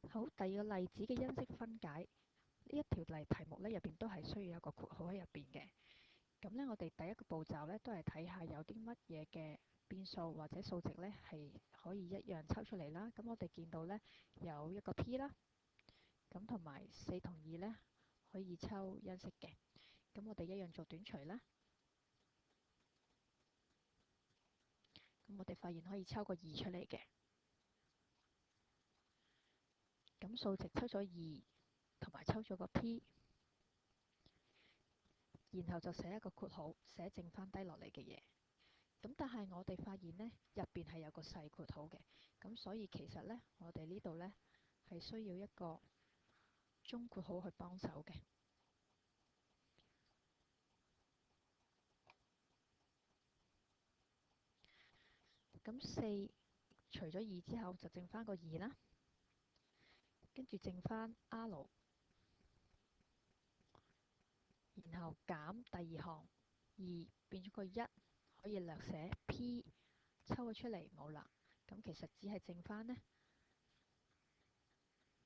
好，第二個例子嘅因式分解，呢一條題目咧入邊都係需要有個括號喺入邊嘅。咁咧，我哋第一個步驟咧都係睇下有啲乜嘢嘅變數或者數值咧係可以一樣抽出嚟啦。咁我哋見到咧有一個 P 啦，咁同埋4同2咧可以抽因式嘅。咁我哋一樣做短除啦。咁我哋發現可以抽個2出嚟嘅。咁數值抽咗2，同埋抽咗個 P， 然後就寫一個括號，寫剩翻低落嚟嘅嘢。咁但係我哋發現呢，入邊係有個細括號嘅，咁所以其實呢，我哋呢度呢係需要一個中括號去幫手嘅。咁4除咗2之後就剩翻個2啦，跟住剩翻 R， 然後減第二行2變咗個1，可以略寫 P 抽咗出嚟冇啦。咁其實只係剩翻呢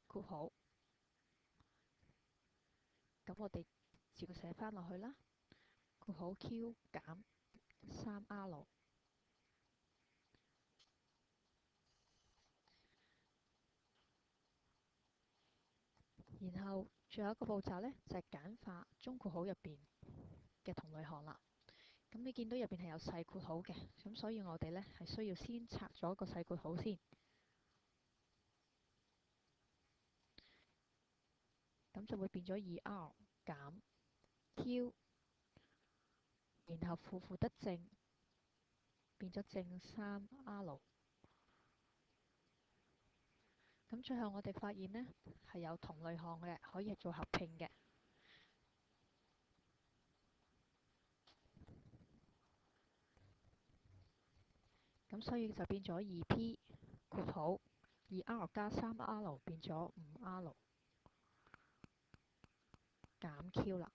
括號，咁我哋照寫翻落去啦。括號 Q 減 3R， 然後最後一個步驟呢，就係簡化中括號入邊嘅同類項啦。咁你見到入邊係有細括號嘅，咁所以我哋呢係需要先拆咗個細括號先，咁就會變咗 2R 減 Q， 然後負得正，變咗正 3R。咁最後我哋發現呢係有同類項嘅，可以做合併嘅。咁所以就變咗 2P 括號 2R 加 3R 變咗 5R 減 Q 啦。